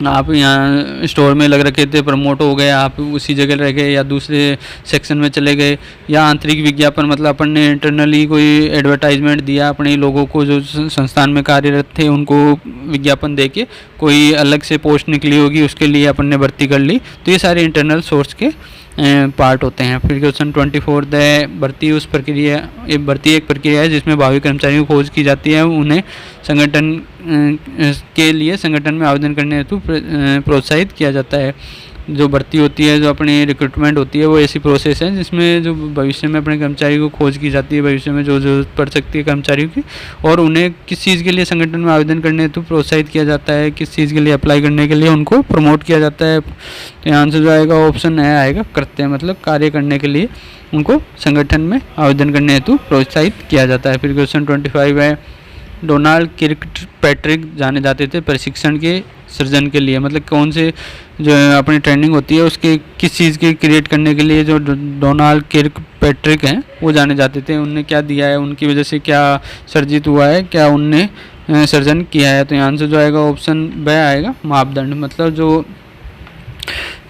A: आप यहाँ स्टोर में लग रखे थे, प्रमोट हो गए, आप उसी जगह रह गए या दूसरे सेक्शन में चले गए, या आंतरिक विज्ञापन, मतलब अपन ने इंटरनली कोई एडवर्टाइजमेंट दिया अपने लोगों को जो संस्थान में कार्यरत थे उनको विज्ञापन देके, कोई अलग से पोस्ट निकली होगी उसके लिए अपन ने भर्ती कर ली। तो ये सारे इंटरनल सोर्स के पार्ट होते हैं। फिर क्वेश्चन 24 है, भर्ती एक प्रक्रिया है जिसमें भावी कर्मचारियों की खोज की जाती है, उन्हें संगठन के लिए संगठन में आवेदन करने हेतु प्रोत्साहित किया जाता है। जो भर्ती होती है, जो अपनी रिक्रूटमेंट होती है, वो ऐसी प्रोसेस है जिसमें जो भविष्य में अपने कर्मचारी को खोज की जाती है, भविष्य में जो जरूरत पड़ सकती है कर्मचारियों की, और उन्हें किस चीज़ के लिए संगठन में आवेदन करने हेतु प्रोत्साहित किया जाता है, किस चीज़ के लिए अप्लाई करने के लिए उनको प्रमोट किया जाता है। तो यहाँ से जो आएगा ऑप्शन ए आएगा, करते हैं, मतलब कार्य करने के लिए उनको संगठन में आवेदन करने हेतु प्रोत्साहित किया जाता है। फिर क्वेश्चन 25 है, डोनाल्ड किर्कपैट्रिक जाने जाते थे प्रशिक्षण के सृजन के लिए, मतलब कौन से जो अपनी ट्रेनिंग होती है उसके किस चीज़ की क्रिएट करने के लिए जो डोनाल्ड किर्कपैट्रिक हैं वो जाने जाते थे, उनने क्या दिया है, उनकी वजह से क्या सर्जित हुआ है, क्या उनने सृजन किया है। तो यहाँ से जो आएगा ऑप्शन बी आएगा, मापदंड। मतलब जो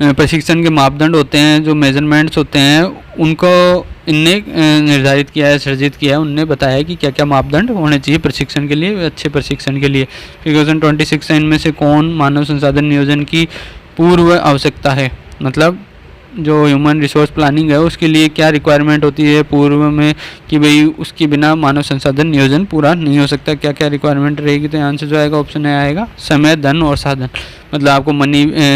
A: प्रशिक्षण के मापदंड होते हैं, जो मेजरमेंट्स होते हैं, उनको इनने निर्धारित किया है, सृजित किया है, उनने बताया कि क्या क्या मापदंड होने चाहिए प्रशिक्षण के लिए, अच्छे प्रशिक्षण के लिए। फिर क्वेश्चन 26 है, इनमें से कौन मानव संसाधन नियोजन की पूर्व आवश्यकता है? मतलब जो ह्यूमन रिसोर्स प्लानिंग है उसके लिए क्या रिक्वायरमेंट होती है, पूर्व में कि भाई उसके बिना मानव संसाधन नियोजन पूरा नहीं हो सकता। क्या क्या रिक्वायरमेंट रहेगी, तो यहाँ से जो आएगा ऑप्शन ए आएगा समय, धन और साधन। मतलब आपको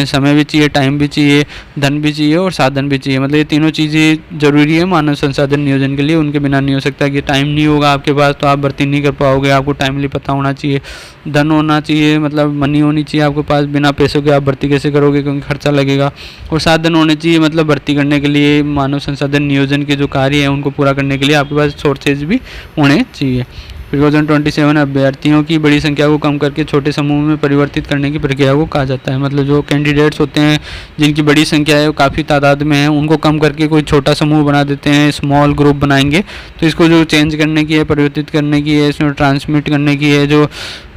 A: समय भी चाहिए, टाइम भी चाहिए, धन भी चाहिए और साधन भी चाहिए। मतलब ये तीनों चीज़ें ज़रूरी है मानव संसाधन नियोजन के लिए, उनके बिना नहीं हो सकता। कि टाइम नहीं होगा आपके पास तो आप भर्ती नहीं कर पाओगे, आपको टाइमली पता होना चाहिए। धन होना चाहिए, मतलब मनी होनी चाहिए आपके पास, बिना पैसों के आप भर्ती कैसे करोगे क्योंकि खर्चा लगेगा। और साधन होने चाहिए, मतलब भर्ती करने के लिए मानव संसाधन नियोजन के जो कार्य हैं उनको पूरा करने के लिए आपके पास सोर्सेज भी होने चाहिए। 2027 अभ्यर्थियों की बड़ी संख्या को कम करके छोटे समूह में परिवर्तित करने की प्रक्रिया को कहा जाता है। मतलब जो कैंडिडेट्स होते हैं जिनकी बड़ी संख्या है, वो काफ़ी तादाद में है, उनको कम करके कोई छोटा समूह बना देते हैं, स्मॉल ग्रुप बनाएंगे। तो इसको जो चेंज करने की है, परिवर्तित करने की है, इसमें ट्रांसमिट करने की है, जो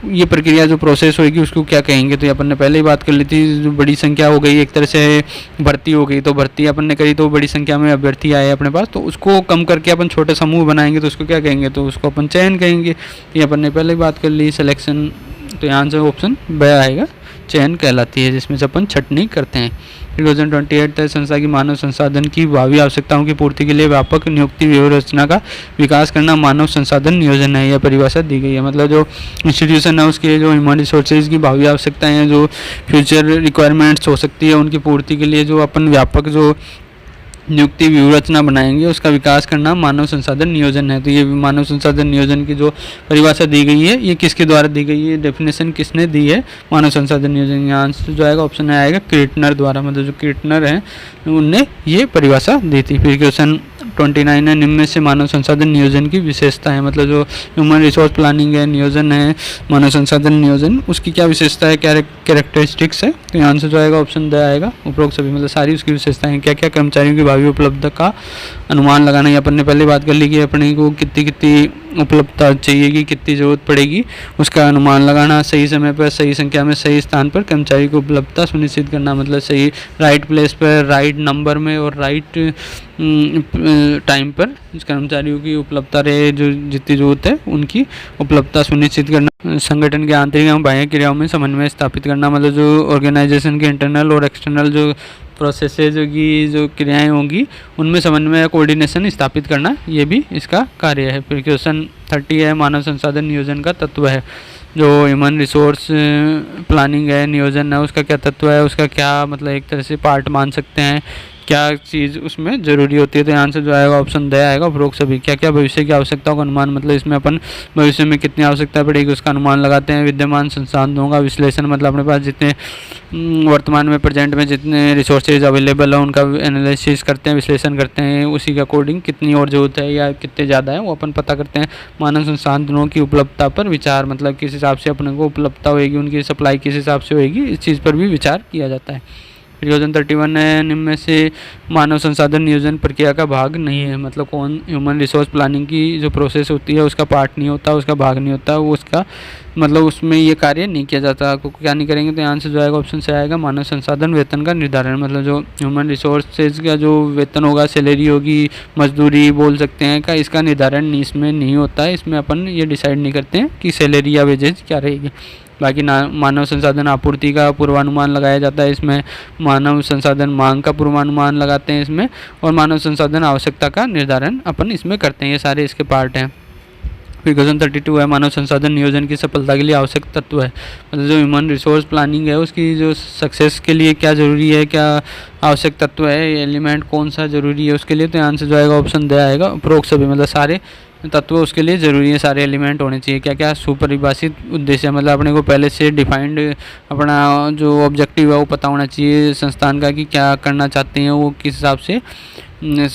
A: ये प्रक्रिया जो प्रोसेस होगी उसको क्या कहेंगे, तो ये अपन ने पहले ही बात कर ली थी। जो बड़ी संख्या हो गई, एक तरह से भर्ती हो गई, तो भर्ती अपन ने करी तो बड़ी संख्या में अभ्यर्थी आए अपने पास, तो उसको कम करके अपन छोटे समूह बनाएंगे तो उसको क्या कहेंगे, तो उसको अपन चयन कहेंगे। ये अपन ने पहले ही बात कर ली, सिलेक्शन। तो यहाँ से ऑप्शन ब आएगा, चयन कहलाती है, जिसमें से अपन छटनी करते हैं। 2028 तक संस्था की मानव संसाधन की भावी आवश्यकताओं की पूर्ति के लिए व्यापक नियुक्ति व्यवस्था का विकास करना मानव संसाधन नियोजन है, यह परिभाषा दी गई है। मतलब जो इंस्टीट्यूशन है उसके जो ह्यूमन रिसोर्सेज की भावी आवश्यकताएं हैं, जो फ्यूचर रिक्वायरमेंट्स हो सकती है, उनकी पूर्ति के लिए जो अपन व्यापक जो नियुक्ति व्यूहरचना बनाएंगे उसका विकास करना मानव संसाधन नियोजन है। तो ये मानव संसाधन नियोजन की जो परिभाषा दी गई है ये किसके द्वारा दी गई है, डेफिनेशन किसने दी है मानव संसाधन नियोजन। यहाँ आंसर जो आएगा ऑप्शन आएगा क्रिटनर द्वारा। मतलब जो क्रिटनर हैं उनने ये परिभाषा दी थी। फिर क्वेश्चन 29 है, निम्न में से मानव संसाधन नियोजन की विशेषता है। मतलब जो ह्यूमन रिसोर्स प्लानिंग है, नियोजन है, मानव संसाधन नियोजन, उसकी क्या विशेषता है, क्या कैरेक्टरिस्टिक्स है। तो यहाँ आंसर जो आएगा ऑप्शन द आएगा उपरोक्त सभी। मतलब सारी उसकी विशेषताएं, क्या क्या कर्मचारियों की भावी उपलब्धता का अनुमान लगाना। ये अपन ने पहले बात कर ली कि अपने को कितनी कितनी उपलब्धता चाहिए, कि कितनी ज़रूरत पड़ेगी, उसका अनुमान लगाना। सही समय पर, सही संख्या में, सही स्थान पर कर्मचारी की उपलब्धता सुनिश्चित करना। मतलब सही राइट प्लेस पर, राइट नंबर में और राइट टाइम पर कर्मचारियों की उपलब्धता रहे, जो जितनी जरूरत है उनकी उपलब्धता सुनिश्चित करना। संगठन के आंतरिक एवं बाह्य क्रियाओं में समन्वय स्थापित करना। मतलब जो ऑर्गेनाइजेशन के इंटरनल और एक्सटर्नल जो प्रोसेसेज होगी, जो क्रियाएं होंगी, उनमें समन्वय या कोऑर्डिनेशन स्थापित करना, ये भी इसका कार्य है। फिर क्वेश्चन 30 है, मानव संसाधन नियोजन का तत्व है। जो ह्यूमन रिसोर्स प्लानिंग है, नियोजन है, उसका क्या तत्व है, उसका क्या मतलब एक तरह से पार्ट मान सकते हैं, क्या चीज़ उसमें ज़रूरी होती है। तो यहाँ से जो आएगा ऑप्शन द आएगा उपरोक्त सभी। क्या क्या भविष्य की आवश्यकताओं का अनुमान। मतलब इसमें अपन भविष्य में कितनी आवश्यकता पड़ेगी उसका अनुमान लगाते हैं। विद्यमान संसाधनों का विश्लेषण, मतलब अपने पास जितने वर्तमान में प्रेजेंट में जितने रिसोर्सेज अवेलेबल है उनका एनालिसिस करते हैं, विश्लेषण करते हैं, उसी के अकॉर्डिंग कितनी और ज़रूरत है या कितने ज़्यादा है वो अपन पता करते हैं। मानव संसाधनों की उपलब्धता पर विचार, मतलब किस हिसाब से अपने को उपलब्धता होगी, उनकी सप्लाई किस हिसाब से होगी, इस चीज़ पर भी विचार किया जाता है। 31 है, निम्न में से मानव संसाधन नियोजन प्रक्रिया का भाग नहीं है। मतलब कौन ह्यूमन रिसोर्स प्लानिंग की जो प्रोसेस होती है उसका पार्ट नहीं होता, उसका भाग नहीं होता, वो उसका मतलब उसमें ये कार्य नहीं किया जाता। आपको क्या नहीं करेंगे, तो यहाँ से जो आएगा ऑप्शन से आएगा मानव संसाधन वेतन का निर्धारण। मतलब जो ह्यूमन रिसोर्सेज का जो वेतन होगा, सैलरी होगी, मजदूरी बोल सकते हैं का, इसका निर्धारण इसमें नहीं होता है। इसमें अपन ये डिसाइड नहीं करते हैं कि सैलरी या वेजेज क्या रहेगी। बाकी मानव संसाधन आपूर्ति का पूर्वानुमान लगाया जाता है इसमें, मानव संसाधन मांग का पूर्वानुमान लगाते हैं इसमें, और मानव संसाधन आवश्यकता का निर्धारण अपन इसमें करते हैं। ये सारे इसके पार्ट हैं। फिर क्वेश्चन 32 है, मानव संसाधन नियोजन की सफलता के लिए आवश्यक तत्व है। मतलब जो ह्यूमन रिसोर्स प्लानिंग है उसकी जो सक्सेस के लिए क्या ज़रूरी है, क्या आवश्यक तत्व है, एलिमेंट कौन सा ज़रूरी है उसके लिए। तो यहाँ से जो आएगा ऑप्शन द आएगा उपरोक्त सभी। मतलब सारे तत्व उसके लिए ज़रूरी है, सारे एलिमेंट होने चाहिए। क्या क्या सुपरिभाषित उद्देश्य, मतलब अपने को पहले से डिफाइंड अपना जो ऑब्जेक्टिव है वो पता होना चाहिए संस्थान का, कि क्या करना चाहते हैं वो, किस हिसाब से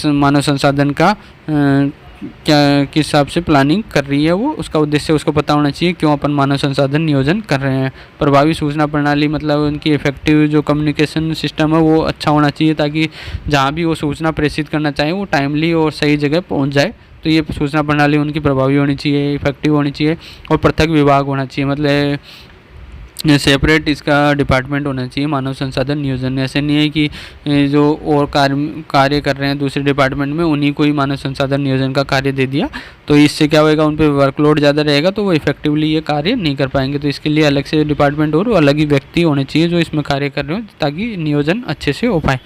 A: मानव संसाधन का क्या किस हिसाब से प्लानिंग कर रही है वो, उसका उद्देश्य उसको पता होना चाहिए, क्यों अपन मानव संसाधन नियोजन कर रहे हैं। प्रभावी सूचना प्रणाली, मतलब उनकी इफेक्टिव जो कम्युनिकेशन सिस्टम है वो अच्छा होना चाहिए, ताकि जहाँ भी वो सूचना प्रेषित करना चाहें वो टाइमली और सही जगह पहुँच जाए। तो ये सूचना प्रणाली उनकी प्रभावी होनी चाहिए, इफेक्टिव होनी चाहिए, और पृथक विभाग होना चाहिए। मतलब सेपरेट इसका डिपार्टमेंट होना चाहिए मानव संसाधन नियोजन। ऐसे नहीं है कि जो और कार्य कर रहे हैं दूसरे डिपार्टमेंट में उन्हीं को ही मानव संसाधन नियोजन का कार्य दे दिया, तो इससे क्या होएगा, उन पर वर्कलोड ज़्यादा रहेगा, तो वो इफेक्टिवली ये कार्य नहीं कर पाएंगे। तो इसके लिए अलग से डिपार्टमेंट और अलग ही व्यक्ति होने चाहिए जो इसमें कार्य कर रहे हो, ताकि नियोजन अच्छे से हो पाए।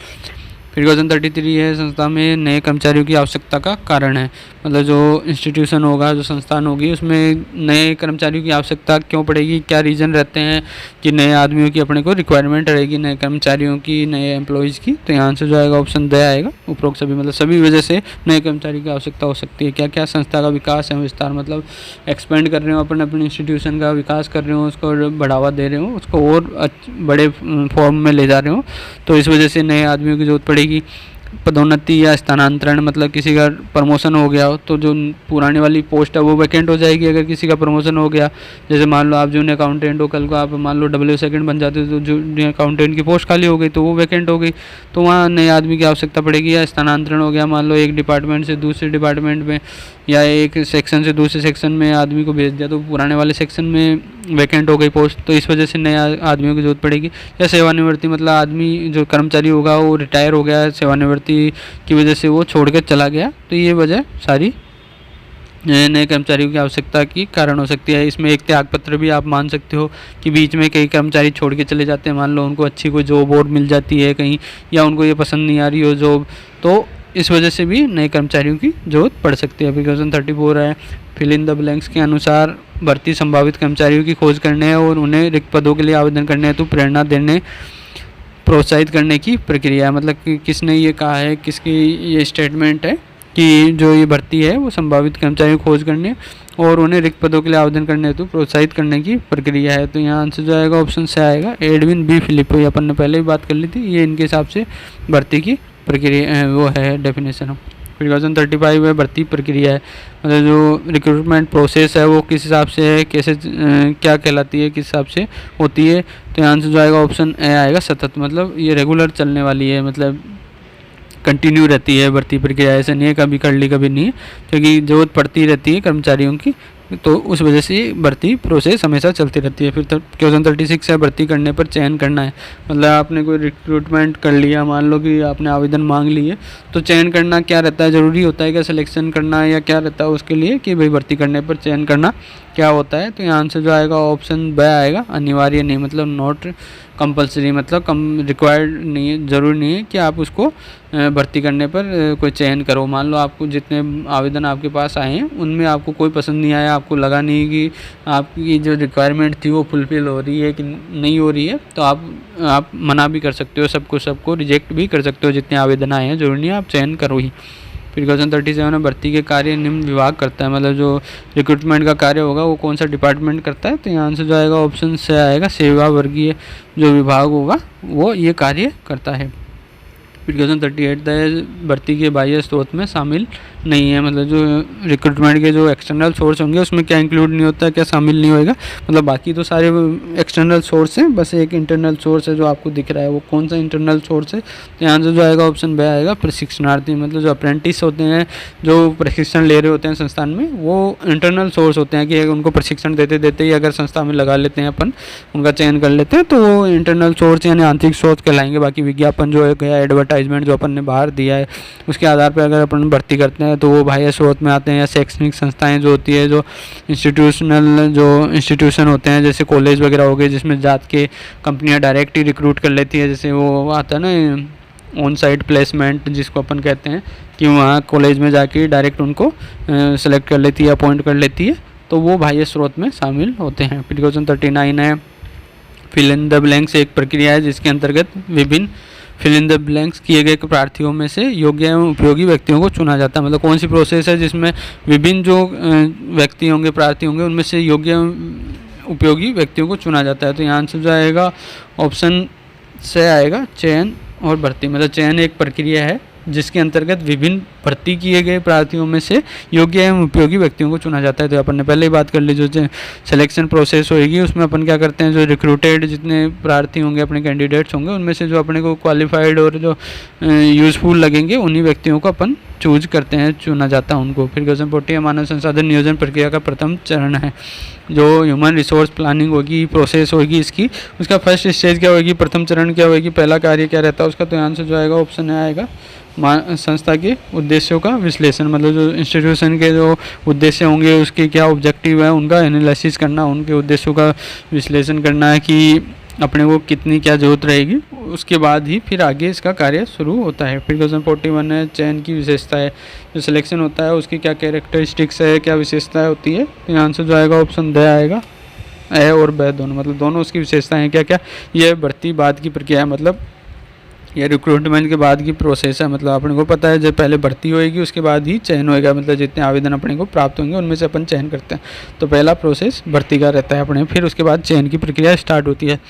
A: फिर क्वेश्चन 33 है, संस्था में नए कर्मचारियों की आवश्यकता का कारण है। मतलब जो इंस्टीट्यूशन होगा, जो संस्थान होगी, उसमें नए कर्मचारियों की आवश्यकता क्यों पड़ेगी, क्या रीज़न रहते हैं कि नए आदमियों की अपने को रिक्वायरमेंट रहेगी, नए कर्मचारियों की, नए एम्प्लॉयज़ की। तो यहाँ से जो आएगा ऑप्शन द आएगा। उपरोक्त सभी मतलब सभी वजह से नए कर्मचारी की आवश्यकता हो सकती है। क्या क्या? संस्था का विकास है, विस्तार मतलब एक्सपेंड कर रहे हो, अपने इंस्टीट्यूशन का विकास कर रहे हो, उसको बढ़ावा दे रहे हो, उसको और बड़े फॉर्म में ले जा रहे हो, तो इस वजह से नए आदमियों की जरूरत पड़ेगी। पदोन्नति या स्थानांतरण मतलब किसी का प्रमोशन हो गया हो तो जो पुरानी वाली पोस्ट है वो वैकेंट हो जाएगी। अगर किसी का प्रमोशन हो गया, जैसे मान लो आप जूनियर अकाउंटेंट हो, कल को आप मान लो W2 बन जाते हो तो जूनियर अकाउंटेंट की पोस्ट खाली हो गई तो वो वैकेंट हो गई, तो वहाँ नए आदमी की आवश्यकता पड़ेगी। या स्थानांतरण हो गया, मान लो एक डिपार्टमेंट से दूसरे डिपार्टमेंट में या एक सेक्शन से दूसरे सेक्शन में आदमी को भेज दिया तो पुराने वाले सेक्शन में वैकेंट हो गई पोस्ट, तो इस वजह से नए आदमियों की जरूरत पड़ेगी। या सेवानिवृत्ति मतलब आदमी जो कर्मचारी होगा वो रिटायर हो गया, सेवानिवृत्ति की वजह से वो छोड़ कर चला गया, तो ये वजह सारी नए कर्मचारियों की आवश्यकता की कारण हो सकती है। इसमें एक त्यागपत्र भी आप मान सकते हो कि बीच में कई कर्मचारी छोड़ के चले जाते हैं, मान लो उनको अच्छी कोई जॉब और मिल जाती है कहीं, या उनको ये पसंद नहीं आ रही हो जॉब, तो इस वजह से भी नए कर्मचारियों की जरूरत पड़ सकती है। क्वेश्चन 34 है, फिल इन द ब्लैंक्स के अनुसार भर्ती संभावित कर्मचारियों की खोज करने और उन्हें रिक्त पदों के लिए आवेदन करने हेतु प्रेरणा देने प्रोत्साहित करने की प्रक्रिया है। मतलब कि किसने ये कहा है, किसकी ये स्टेटमेंट है कि जो ये भर्ती है वो संभावित कर्मचारियों की खोज करने और उन्हें रिक्त पदों के लिए आवेदन करने हेतु प्रोत्साहित करने की प्रक्रिया है। तो यहाँ आंसर जो आएगा ऑप्शन से आएगा एडविन बी फिलिपो। ये अपन ने पहले भी बात कर ली थी, ये इनके हिसाब से भर्ती की प्रक्रिया वो है डेफिनेशन। फिर क्वेश्चन 35 है, भर्ती प्रक्रिया है मतलब जो रिक्रूटमेंट प्रोसेस है वो किस हिसाब से है, कैसे क्या कहलाती है, किस हिसाब से होती है। तो आंसर जो आएगा ऑप्शन ए आएगा सतत, मतलब ये रेगुलर चलने वाली है, मतलब कंटिन्यू रहती है भर्ती प्रक्रिया। ऐसा नहीं है कभी कर ली कभी नहीं, क्योंकि जरूरत पड़ती रहती है कर्मचारियों की, तो उस वजह से भर्ती प्रोसेस हमेशा चलती रहती है। फिर क्वेश्चन 36 है, भर्ती करने पर चयन करना है। मतलब आपने कोई रिक्रूटमेंट कर लिया, मान लो कि आपने आवेदन मांग लिए, तो चयन करना क्या रहता है, ज़रूरी होता है क्या सिलेक्शन करना, या क्या रहता है उसके लिए कि भाई भर्ती करने पर चयन करना क्या होता है। तो यहाँ आंसर जो आएगा ऑप्शन ब आएगा, अनिवार्य नहीं, मतलब नॉट कंपलसरी, मतलब रिक्वायर्ड नहीं है, ज़रूरी नहीं है कि आप उसको भर्ती करने पर कोई चयन करो। मान लो आपको जितने आवेदन आपके पास आए हैं उनमें आपको कोई पसंद नहीं आया, आपको लगा नहीं कि आपकी जो रिक्वायरमेंट थी वो फुलफ़िल हो रही है कि नहीं हो रही है, तो आप मना भी कर सकते हो, सबको रिजेक्ट भी कर सकते हो जितने आवेदन आए हैं, जरूरी नहीं है आप चयन करो ही। फिर क्वेश्चन 37 है, भर्ती के कार्य निम्न विभाग करता है। मतलब जो रिक्रूटमेंट का कार्य होगा वो कौन सा डिपार्टमेंट करता है। तो यहाँ आंसर जो आएगा ऑप्शन से आएगा सेवा वर्गीय जो विभाग होगा वो ये कार्य करता है। फिर क्वेश्चन 38 है, भर्ती के बाह्य स्रोत में शामिल नहीं है। मतलब जो रिक्रूटमेंट के जो एक्सटर्नल सोर्स होंगे उसमें क्या इंक्लूड नहीं होता है, क्या शामिल नहीं होएगा। मतलब बाकी तो सारे एक्सटर्नल सोर्स हैं, बस एक इंटरनल सोर्स है जो आपको दिख रहा है, वो कौन सा इंटरनल सोर्स है। तो यहाँ से जो आएगा ऑप्शन बी आएगा प्रशिक्षणार्थी। मतलब जो अप्रेंटिस होते हैं, जो प्रशिक्षण ले रहे होते हैं संस्थान में, वो इंटरनल सोर्स होते हैं कि उनको प्रशिक्षण देते देते ही अगर संस्था में लगा लेते हैं अपन, उनका चयन कर लेते हैं, तो वो इंटरनल सोर्स यानी आंतरिक स्रोत कहलाएंगे। बाकी विज्ञापन जो है गया, एडवर्टाइजमेंट जो अपन ने बाहर दिया है, उसके आधार पर अगर अपन भर्ती करते हैं तो वो बाह्य स्रोत में आते हैं। या शैक्षणिक संस्थाएं जो होती है, जो इंस्टीट्यूशन होते हैं, जैसे कॉलेज वगैरह हो गए जिसमें जात के कंपनियां डायरेक्ट ही रिक्रूट कर लेती है, जैसे वो आता है ना ऑन साइट प्लेसमेंट जिसको अपन कहते हैं, कि वहाँ कॉलेज में जाके डायरेक्ट उनको सेलेक्ट कर लेती है, अपॉइंट कर लेती है, तो वो बाह्य स्रोत में शामिल होते हैं। फिर क्वेश्चन 39 है, फिल इन द ब्लैंक्स एक प्रक्रिया है जिसके अंतर्गत विभिन्न फिल इन द ब्लैंक्स किए गए प्रार्थियों में से योग्य एवं उपयोगी व्यक्तियों को चुना जाता है। मतलब कौन सी प्रोसेस है जिसमें विभिन्न जो व्यक्ति होंगे, प्रार्थी होंगे, उनमें से योग्य एवं उपयोगी व्यक्तियों को चुना जाता है। तो यहाँ आंसर जो आएगा ऑप्शन से आएगा चयन और भर्ती। मतलब चयन एक प्रक्रिया है जिसके अंतर्गत विभिन्न भर्ती किए गए प्रार्थियों में से योग्य एवं उपयोगी व्यक्तियों को चुना जाता है। तो अपन ने पहले ही बात कर ली, जो सिलेक्शन प्रोसेस होगी उसमें अपन क्या करते हैं, जो रिक्रूटेड जितने प्रार्थी होंगे, अपने कैंडिडेट्स होंगे, उनमें से जो अपने को क्वालिफाइड और जो यूज़फुल लगेंगे उन्हीं व्यक्तियों को अपन चूज करते हैं, चुना जाता है उनको। फिर क्वेश्चन 40 मानव संसाधन नियोजन प्रक्रिया का प्रथम चरण है। जो ह्यूमन रिसोर्स प्लानिंग होगी, प्रोसेस होगी इसकी, उसका फर्स्ट स्टेज क्या होगी, प्रथम चरण क्या होगी, पहला कार्य क्या रहता है उसका। तो आंसर जो आएगा ऑप्शन ए आएगा संस्था के उद्देश्यों का विश्लेषण। मतलब जो इंस्टीट्यूशन के जो उद्देश्य होंगे उसके क्या ऑब्जेक्टिव है उनका एनालिसिस करना, उनके उद्देश्यों का विश्लेषण करना है कि अपने को कितनी क्या ज़रूरत रहेगी, उसके बाद ही फिर आगे इसका कार्य शुरू होता है। फिर क्वेश्चन 41 है चयन की विशेषता है, जो सिलेक्शन होता है उसकी क्या कैरेक्टरिस्टिक्स है, क्या विशेषताएं होती है। तो आंसर जो आएगा ऑप्शन द आएगा, ए और ब दोनों, मतलब दोनों उसकी विशेषताएं हैं क्या क्या। ये भर्ती बाद की प्रक्रिया है, मतलब ये रिक्रूटमेंट के बाद की प्रोसेस है। मतलब अपने को पता है जब पहले भर्ती होएगी उसके बाद ही चयन होएगा, मतलब जितने आवेदन अपने को प्राप्त होंगे उनमें से अपन चयन करते हैं। तो पहला प्रोसेस भर्ती का रहता है अपने, फिर उसके बाद चयन की प्रक्रिया स्टार्ट होती है।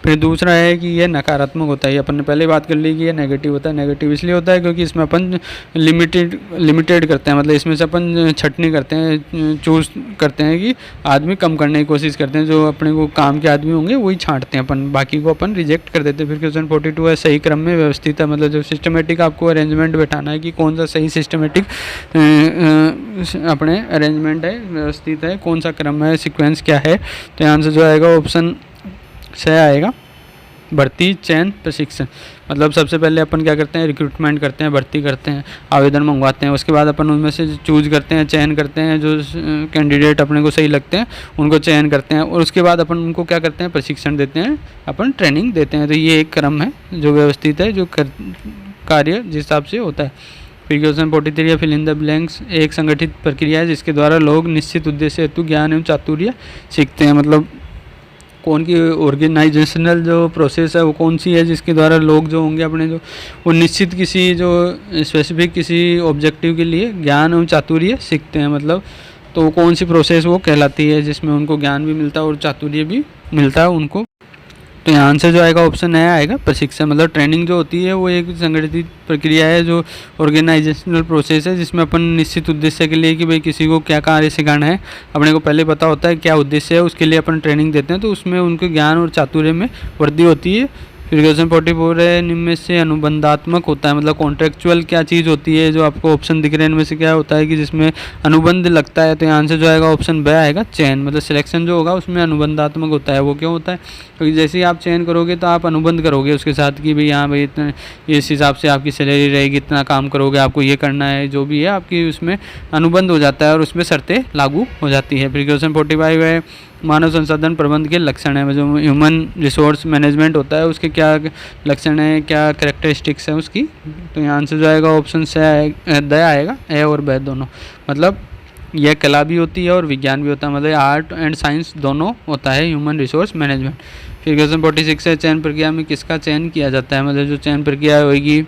A: फिर दूसरा है कि ये नकारात्मक होता है, अपन ने पहले बात कर ली कि ये नेगेटिव होता है। नेगेटिव इसलिए होता है क्योंकि इसमें अपन लिमिटेड करते हैं, मतलब इसमें से अपन छटनी करते हैं, चूज़ करते हैं कि आदमी कम करने की कोशिश करते हैं, जो अपने को काम के आदमी होंगे वही छांटते हैं अपन, बाकी को अपन रिजेक्ट कर देते हैं। फिर क्वेश्चन 42 है सही क्रम में व्यवस्थित है, मतलब जो सिस्टमेटिक आपको अरेंजमेंट बैठाना है कि कौन सा सही सिस्टमेटिक अपने अरेंजमेंट है, व्यवस्थित है, कौन सा क्रम है, सीक्वेंस क्या है। तो आंसर जो आएगा ऑप्शन से आएगा भर्ती चयन प्रशिक्षण। मतलब सबसे पहले अपन क्या करते हैं, रिक्रूटमेंट करते हैं, भर्ती करते हैं, आवेदन मंगवाते हैं, उसके बाद अपन उनमें से चूज़ करते हैं, चयन करते हैं, जो कैंडिडेट अपने को सही लगते हैं उनको चयन करते हैं, और उसके बाद अपन उनको क्या करते हैं, प्रशिक्षण देते हैं, अपन ट्रेनिंग देते हैं। तो ये एक क्रम है जो व्यवस्थित है, जो कार्य जिस हिसाब से होता है। फिर क्वेश्चन 43 है फिल इन द ब्लैंक्स, एक संगठित प्रक्रिया है जिसके द्वारा लोग निश्चित उद्देश्य हेतु ज्ञान एवं चातुर्य सीखते हैं। मतलब कौन की ऑर्गेनाइजेशनल जो प्रोसेस है वो कौन सी है जिसके द्वारा लोग जो होंगे अपने जो वो निश्चित किसी जो स्पेसिफिक किसी ऑब्जेक्टिव के लिए ज्ञान एवं चातुर्य सीखते हैं। मतलब तो वो कौन सी प्रोसेस वो कहलाती है जिसमें उनको ज्ञान भी मिलता है और चातुर्य भी मिलता है उनको। तो यहाँ आंसर जो आएगा ऑप्शन ए आएगा प्रशिक्षण। मतलब ट्रेनिंग जो होती है वो एक संगठित प्रक्रिया है, जो ऑर्गेनाइजेशनल प्रोसेस है, जिसमें अपन निश्चित उद्देश्य के लिए कि भाई किसी को क्या कार्य सिखाना है अपने को पहले पता होता है क्या उद्देश्य है, उसके लिए अपन ट्रेनिंग देते हैं, तो उसमें उनके ज्ञान और चातुर्य में वृद्धि होती है। फिर क्वेश्चन 44 है निम्न में से अनुबंधात्मक होता है, मतलब कॉन्ट्रेक्चुअल क्या चीज़ होती है, जो आपको ऑप्शन दिख रहे हैं इनमें से क्या होता है कि जिसमें अनुबंध लगता है। तो यहाँ आंसर जो आएगा ऑप्शन ब आएगा चयन। मतलब सिलेक्शन जो होगा उसमें अनुबंधात्मक होता है। वो क्यों होता है, क्योंकि जैसे ही आप चयन करोगे तो आप अनुबंध करोगे उसके साथ कि भाई हाँ भाई इतने इस हिसाब से आपकी सैलरी रहेगी, इतना काम करोगे, आपको ये करना है, जो भी है आपकी उसमें अनुबंध हो जाता है और उसमें शर्तें लागू हो जाती है। फिर क्वेश्चन 45 है मानव संसाधन प्रबंध के लक्षण है, जो ह्यूमन रिसोर्स मैनेजमेंट होता है उसके क्या लक्षण है, क्या कैरेक्टरिस्टिक्स है उसकी। तो यहाँ आंसर जो आएगा ऑप्शन से द आएगा, ए और ब दोनों। मतलब यह कला भी होती है और विज्ञान भी होता है, मतलब आर्ट एंड साइंस दोनों होता है ह्यूमन रिसोर्स मैनेजमेंट। फिर क्वेश्चन 46 है चयन प्रक्रिया में किसका चयन किया जाता है, मतलब जो चयन प्रक्रिया होगी,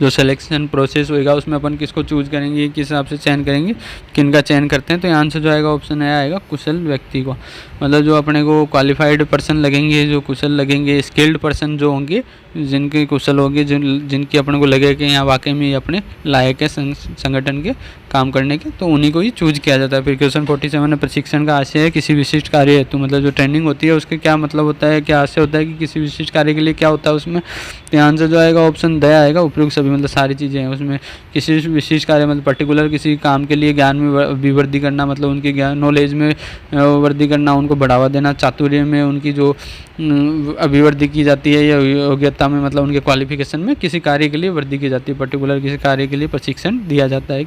A: जो सिलेक्शन प्रोसेस होएगा उसमें अपन किसको चूज़ करेंगे, किस हिसाब से चयन करेंगे, किन का चयन करते हैं। तो आंसर जो आएगा ऑप्शन ए आएगा कुशल व्यक्ति को। मतलब जो अपने को क्वालिफाइड पर्सन लगेंगे, जो कुशल लगेंगे, स्किल्ड पर्सन जो होंगे, जिनके कुशल होंगे, जिनकी अपने को लगे कि यहाँ वाकई में अपने लायक है संगठन के काम करने के, तो उन्हीं को ही चूज किया जाता है। फिर क्वेश्चन 47 है प्रशिक्षण का आशय है किसी विशिष्ट कार्य हेतु, मतलब जो ट्रेनिंग होती है उसके क्या मतलब होता है, क्या आशय होता है कि किसी विशिष्ट कार्य के लिए क्या होता है उसमें। तो आंसर जो आएगा ऑप्शन द आएगा उपयुक्त सभी, मतलब सारी चीज़ें हैं उसमें। किसी विशिष्ट कार्य मतलब पर्टिकुलर किसी काम के लिए ज्ञान में अभिवृद्धि करना, मतलब उनके ज्ञान नॉलेज में वृद्धि करना, उनको बढ़ावा देना, चातुर्य में उनकी जो अभिवृद्धि की जाती है या योग्यता में, मतलब उनके क्वालिफिकेशन में किसी कार्य के लिए वृद्धि की जाती है, पर्टिकुलर किसी कार्य के लिए प्रशिक्षण दिया जाता है।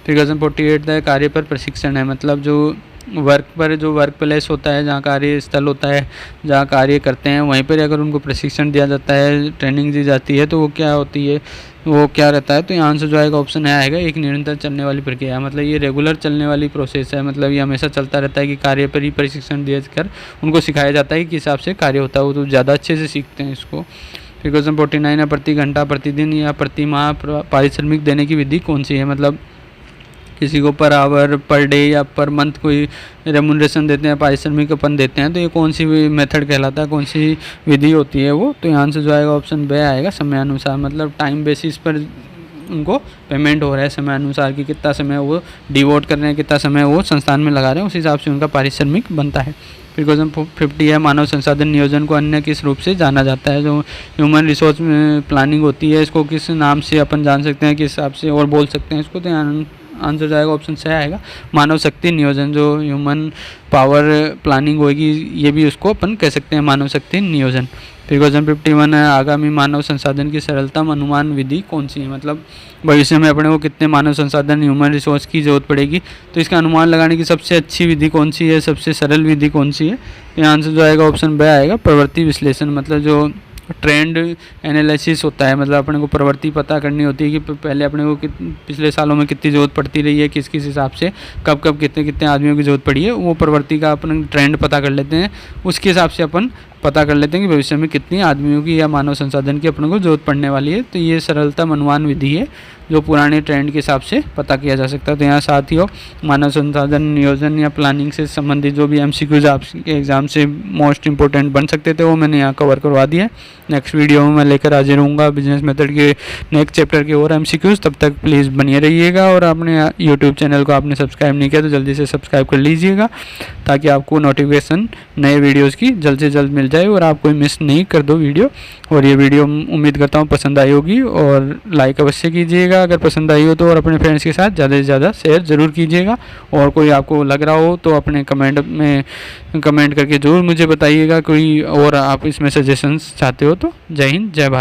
A: फिर क्वेश्चन 48 है कार्य पर प्रशिक्षण है, मतलब जो वर्क पर जो वर्क प्लेस होता है, जहाँ कार्यस्थल होता है, जहाँ कार्य करते हैं, वहीं पर अगर उनको प्रशिक्षण दिया जाता है, ट्रेनिंग दी जाती है, तो वो क्या होती है, वो क्या रहता है। तो यहाँ आंसर जो आएगा ऑप्शन है आएगा एक निरंतर चलने वाली प्रक्रिया है, मतलब ये रेगुलर चलने वाली प्रोसेस है, मतलब ये हमेशा चलता रहता है कि कार्य पर ही प्रशिक्षण देकर उनको सिखाया जाता है कि किस हिसाब से कार्य होता है, वो तो ज़्यादा अच्छे से सीखते हैं इसको। फिर क्वेश्चन 49 है प्रति घंटा, प्रतिदिन या प्रति माह पारिश्रमिक देने की विधि कौन सी है, मतलब किसी को पर आवर, पर डे या पर मंथ कोई रेमुनरेशन देते हैं, पारिश्रमिक अपन देते हैं, तो ये कौन सी मेथड कहलाता है, कौन सी विधि होती है वो। तो यहाँ से जो आएगा ऑप्शन बे आएगा समयानुसार, मतलब टाइम बेसिस पर उनको पेमेंट हो रहा है समय अनुसार कि कितना समय वो डिवोट कर रहे हैं, कितना समय वो संस्थान में लगा रहे हैं, उस हिसाब से उनका पारिश्रमिक बनता है। फिर क्वेश्चन 50 है मानव संसाधन नियोजन को अन्य किस रूप से जाना जाता है, जो ह्यूमन रिसोर्स प्लानिंग होती है इसको किस नाम से अपन जान सकते हैं, किस हिसाब से और बोल सकते हैं इसको। तो आंसर जो आएगा ऑप्शन से आएगा मानव शक्ति नियोजन। जो ह्यूमन पावर प्लानिंग होगी ये भी उसको अपन कह सकते हैं मानव शक्ति नियोजन। फिर क्वेश्चन 51 है, आगामी मानव संसाधन की सरलतम अनुमान विधि कौन सी है? मतलब भविष्य में अपने को कितने मानव संसाधन ह्यूमन रिसोर्स की जरूरत पड़ेगी, तो इसका अनुमान लगाने की सबसे अच्छी विधि कौन सी है, सबसे सरल विधि कौन सी है? यहाँ आंसर जो आएगा ऑप्शन बी आएगा प्रवृत्ति विश्लेषण। मतलब जो ट्रेंड एनालिसिस होता है, मतलब अपने को प्रवृत्ति पता करनी होती है कि पहले अपने को पिछले सालों में कितनी ज़रूरत पड़ती रही है, किस किस हिसाब से कब कब कितने कितने आदमियों की ज़रूरत पड़ी है, वो प्रवृत्ति का अपन ट्रेंड पता कर लेते हैं। उसके हिसाब से अपन पता कर लेते हैं कि भविष्य में कितनी आदमियों की या मानव संसाधन की अपने को ज़रूरत पड़ने वाली है। तो ये सरलतम अनुमान विधि है जो पुराने ट्रेंड के हिसाब से पता किया जा सकता है। तो यहाँ साथ ही हो मानव संसाधन नियोजन या प्लानिंग से संबंधित जो भी MCQs आपके एग्ज़ाम से मोस्ट इंपॉर्टेंट बन सकते थे वो मैंने यहाँ कवर करवा दिया है। नेक्स्ट वीडियो में मैं लेकर हाजिर रहूँगा बिजनेस मेथड के नेक्स्ट चैप्टर के और MCQs। तब तक प्लीज़ बनिए रहिएगा, और अपने यूट्यूब चैनल को आपने सब्सक्राइब नहीं किया तो जल्दी से सब्सक्राइब कर लीजिएगा ताकि आपको नोटिफिकेशन नए वीडियोज़ की जल्द से जल्द मिल जाए और आप कोई मिस नहीं कर दो वीडियो। और ये वीडियो उम्मीद करता हूँ पसंद आई होगी, और लाइक अवश्य कीजिएगा अगर पसंद आई हो तो, और अपने फ्रेंड्स के साथ ज़्यादा से ज़्यादा शेयर ज़रूर कीजिएगा। और कोई आपको लग रहा हो तो अपने कमेंट में कमेंट करके ज़रूर मुझे बताइएगा कोई और आप इसमें सजेशंस चाहते हो तो। जय हिंद, जय भारत।